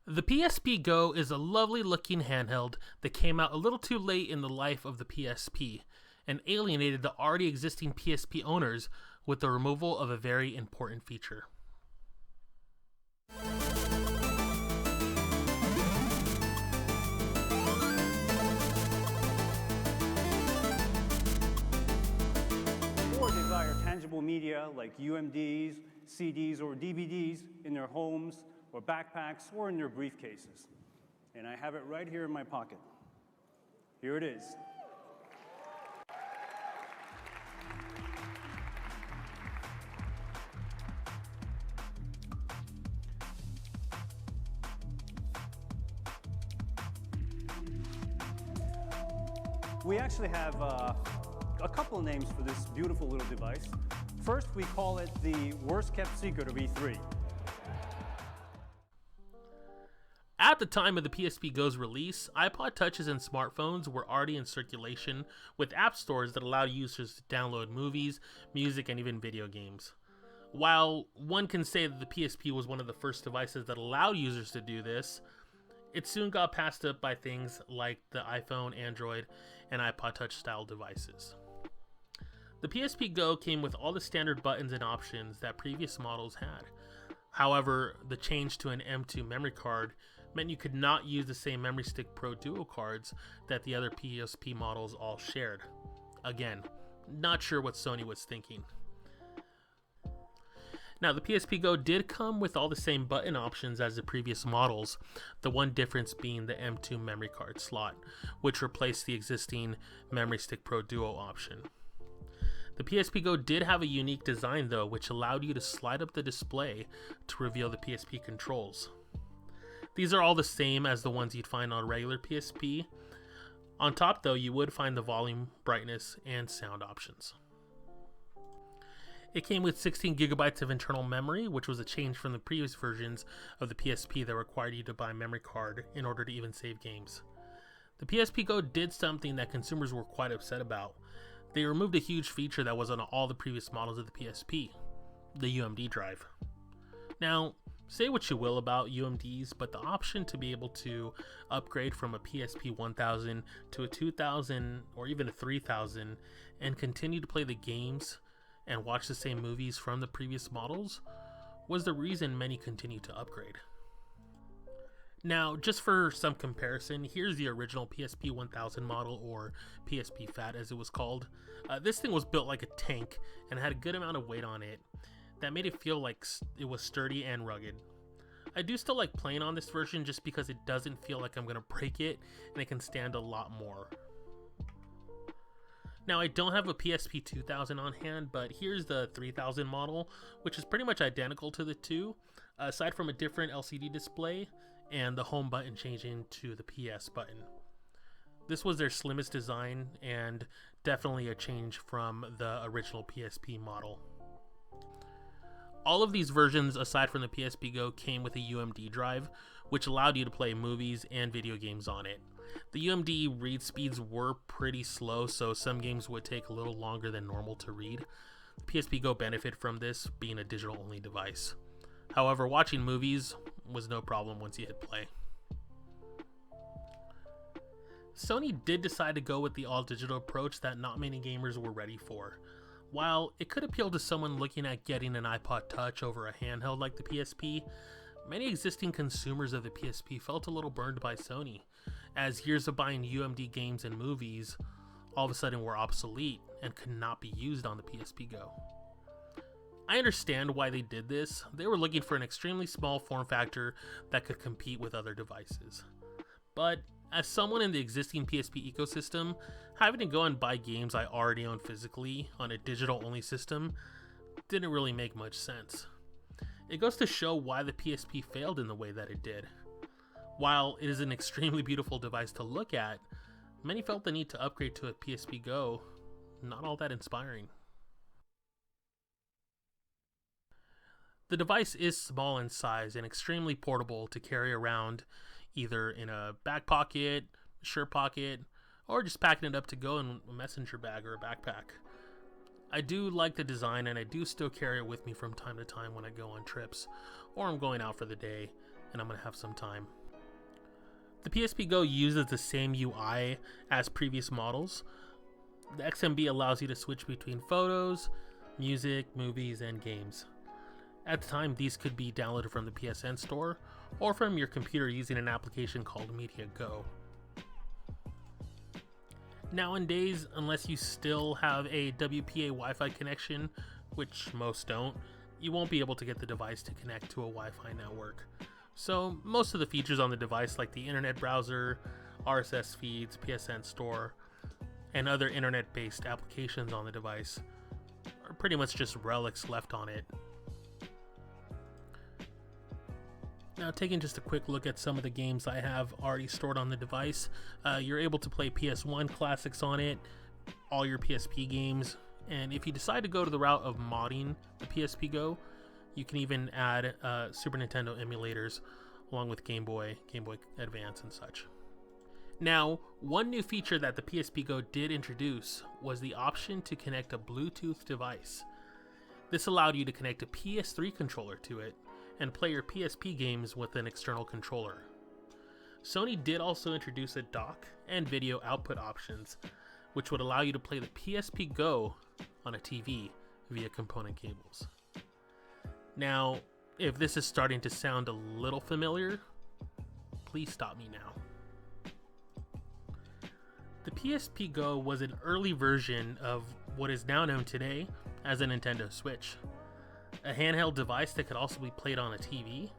The PSP Go is a lovely looking handheld that came out a little too late in the life of the PSP and alienated the already existing PSP owners with the removal of a very important feature. Or desire tangible media like UMDs, CDs, or DVDs in their homes or backpacks or in their briefcases. And I have it right here in my pocket. Here it is. We actually have a couple of names for this beautiful little device. First, we call it the worst kept secret of E3. At the time of the PSP Go's release, iPod Touches and smartphones were already in circulation with app stores that allowed users to download movies, music, and even video games. While one can say that the PSP was one of the first devices that allowed users to do this, it soon got passed up by things like the iPhone, Android, and iPod Touch style devices. The PSP Go came with all the standard buttons and options that previous models had. However, the change to an M2 memory card meant you could not use the same Memory Stick Pro Duo cards that the other PSP models all shared. Again, not sure what Sony was thinking. Now, the PSP Go did come with all the same button options as the previous models, the one difference being the M2 memory card slot, which replaced the existing Memory Stick Pro Duo option. The PSP Go did have a unique design though, which allowed you to slide up the display to reveal the PSP controls. These are all the same as the ones you'd find on a regular PSP. On top though, you would find the volume, brightness, and sound options. It came with 16 gigabytes of internal memory, which was a change from the previous versions of the PSP that required you to buy a memory card in order to even save games. The PSP Go did something that consumers were quite upset about. They removed a huge feature that was on all the previous models of the PSP, the UMD drive. Now, say what you will about UMDs, but the option to be able to upgrade from a PSP 1000 to a 2000 or even a 3000 and continue to play the games and watch the same movies from the previous models was the reason many continued to upgrade. Now, just for some comparison, here's the original PSP 1000 model, or PSP Fat as it was called. This thing was built like a tank and had a good amount of weight on it that made it feel like it was sturdy and rugged. I do still like playing on this version just because it doesn't feel like I'm going to break it and it can stand a lot more. Now, I don't have a PSP 2000 on hand, but here's the 3000 model, which is pretty much identical to the two, aside from a different LCD display and the home button changing to the PS button. This was their slimmest design and definitely a change from the original PSP model. All of these versions, aside from the PSP Go, came with a UMD drive, which allowed you to play movies and video games on it. The UMD read speeds were pretty slow, so some games would take a little longer than normal to read. The PSP Go benefited from this, being a digital-only device. However, watching movies was no problem once you hit play. Sony did decide to go with the all-digital approach that not many gamers were ready for. While it could appeal to someone looking at getting an iPod Touch over a handheld like the PSP, many existing consumers of the PSP felt a little burned by Sony, as years of buying UMD games and movies all of a sudden were obsolete and could not be used on the PSP Go. I understand why they did this. They were looking for an extremely small form factor that could compete with other devices. But as someone in the existing PSP ecosystem, having to go and buy games I already own physically on a digital-only system didn't really make much sense. It goes to show why the PSP failed in the way that it did. While it is an extremely beautiful device to look at, many felt the need to upgrade to a PSP Go not all that inspiring. The device is small in size and extremely portable to carry around either in a back pocket, shirt pocket, or just packing it up to go in a messenger bag or a backpack. I do like the design, and I do still carry it with me from time to time when I go on trips, or I'm going out for the day and I'm going to have some time. The PSP Go uses the same UI as previous models. The XMB allows you to switch between photos, music, movies, and games. At the time, these could be downloaded from the PSN store or from your computer using an application called Media Go. Nowadays, unless you still have a WPA Wi-Fi connection, which most don't, you won't be able to get the device to connect to a Wi-Fi network. So most of the features on the device, like the internet browser, RSS feeds, PSN store, and other internet-based applications on the device, are pretty much just relics left on it. Now, taking just a quick look at some of the games I have already stored on the device, you're able to play PS1 classics on it, all your PSP games, and if you decide to go to the route of modding the PSP Go, you can even add Super Nintendo emulators along with Game Boy Advance and such. Now, one new feature that the PSP Go did introduce was the option to connect a Bluetooth device. This allowed you to connect a PS3 controller to it and play your PSP games with an external controller. Sony did also introduce a dock and video output options, which would allow you to play the PSP Go on a TV via component cables. Now, if this is starting to sound a little familiar, please stop me now. The PSP Go was an early version of what is now known today as a Nintendo Switch, a handheld device that could also be played on a TV.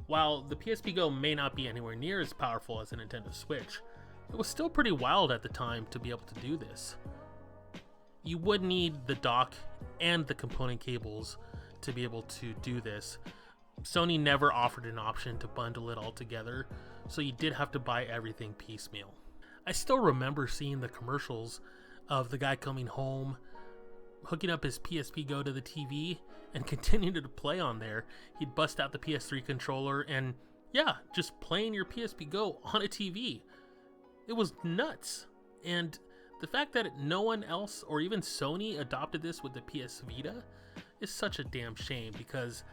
While the PSP Go may not be anywhere near as powerful as a Nintendo Switch, it was still pretty wild at the time to be able to do this. You would need the dock and the component cables to be able to do this. Sony never offered an option to bundle it all together, so you did have to buy everything piecemeal. I still remember seeing the commercials of the guy coming home, hooking up his PSP Go to the TV, and continuing to play on there. He'd bust out the PS3 controller and, yeah, just playing your PSP Go on a TV. It was nuts. And the fact that no one else, or even Sony, adopted this with the PS Vita is such a damn shame, because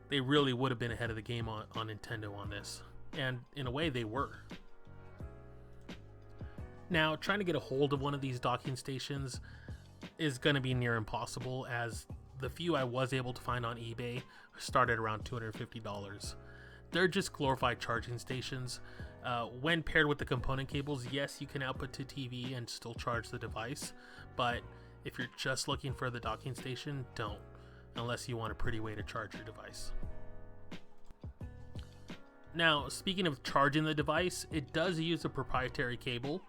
they really would have been ahead of the game on Nintendo on this. And in a way, they were. Now, trying to get a hold of one of these docking stations is going to be near impossible, as the few I was able to find on eBay started around $250. They're just glorified charging stations. When paired with the component cables, yes, you can output to TV and still charge the device, but if you're just looking for the docking station, don't, unless you want a pretty way to charge your device. Now, speaking of charging the device, it does use a proprietary cable.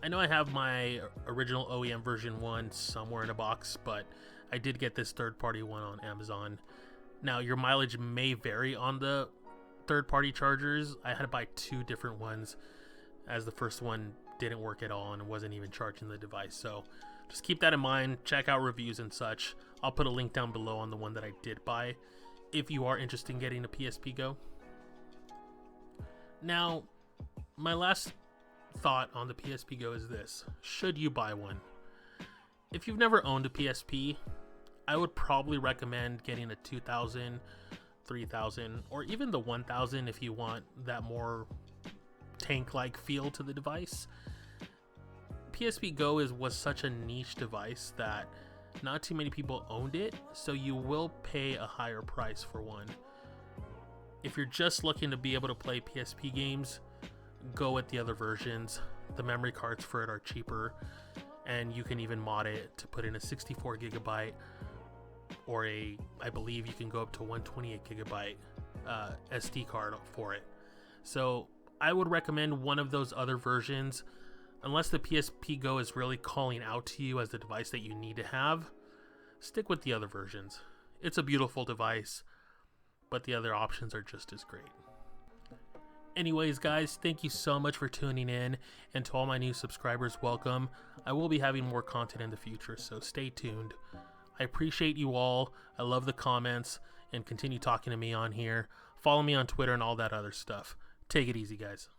I know I have my original OEM version 1 somewhere in a box, but I did get this third-party one on Amazon. Now, your mileage may vary on the third-party chargers. I had to buy 2 different ones, as the first one didn't work at all and wasn't even charging the device. So just keep that in mind. Check out reviews and such. I'll put a link down below on the one that I did buy if you are interested in getting a PSP Go. Now, my last thought on the PSP Go is this: should you buy one? If you've never owned a PSP, I would probably recommend getting a 2000, 3000, or even the 1000 if you want that more tank-like feel to the device. PSP Go was such a niche device that not too many people owned it, so you will pay a higher price for one. If you're just looking to be able to play PSP games, go with the other versions. The memory cards for it are cheaper, and you can even mod it to put in a 64 gigabyte or I believe you can go up to 128 gigabyte SD card for it. So I would recommend one of those other versions, unless the PSP Go is really calling out to you as the device that you need to have. Stick with the other versions. It's a beautiful device, but the other options are just as great. Anyways, guys, thank you so much for tuning in, and to all my new subscribers, welcome. I will be having more content in the future, so stay tuned. I appreciate you all. I love the comments, and continue talking to me on here. Follow me on Twitter and all that other stuff. Take it easy, guys.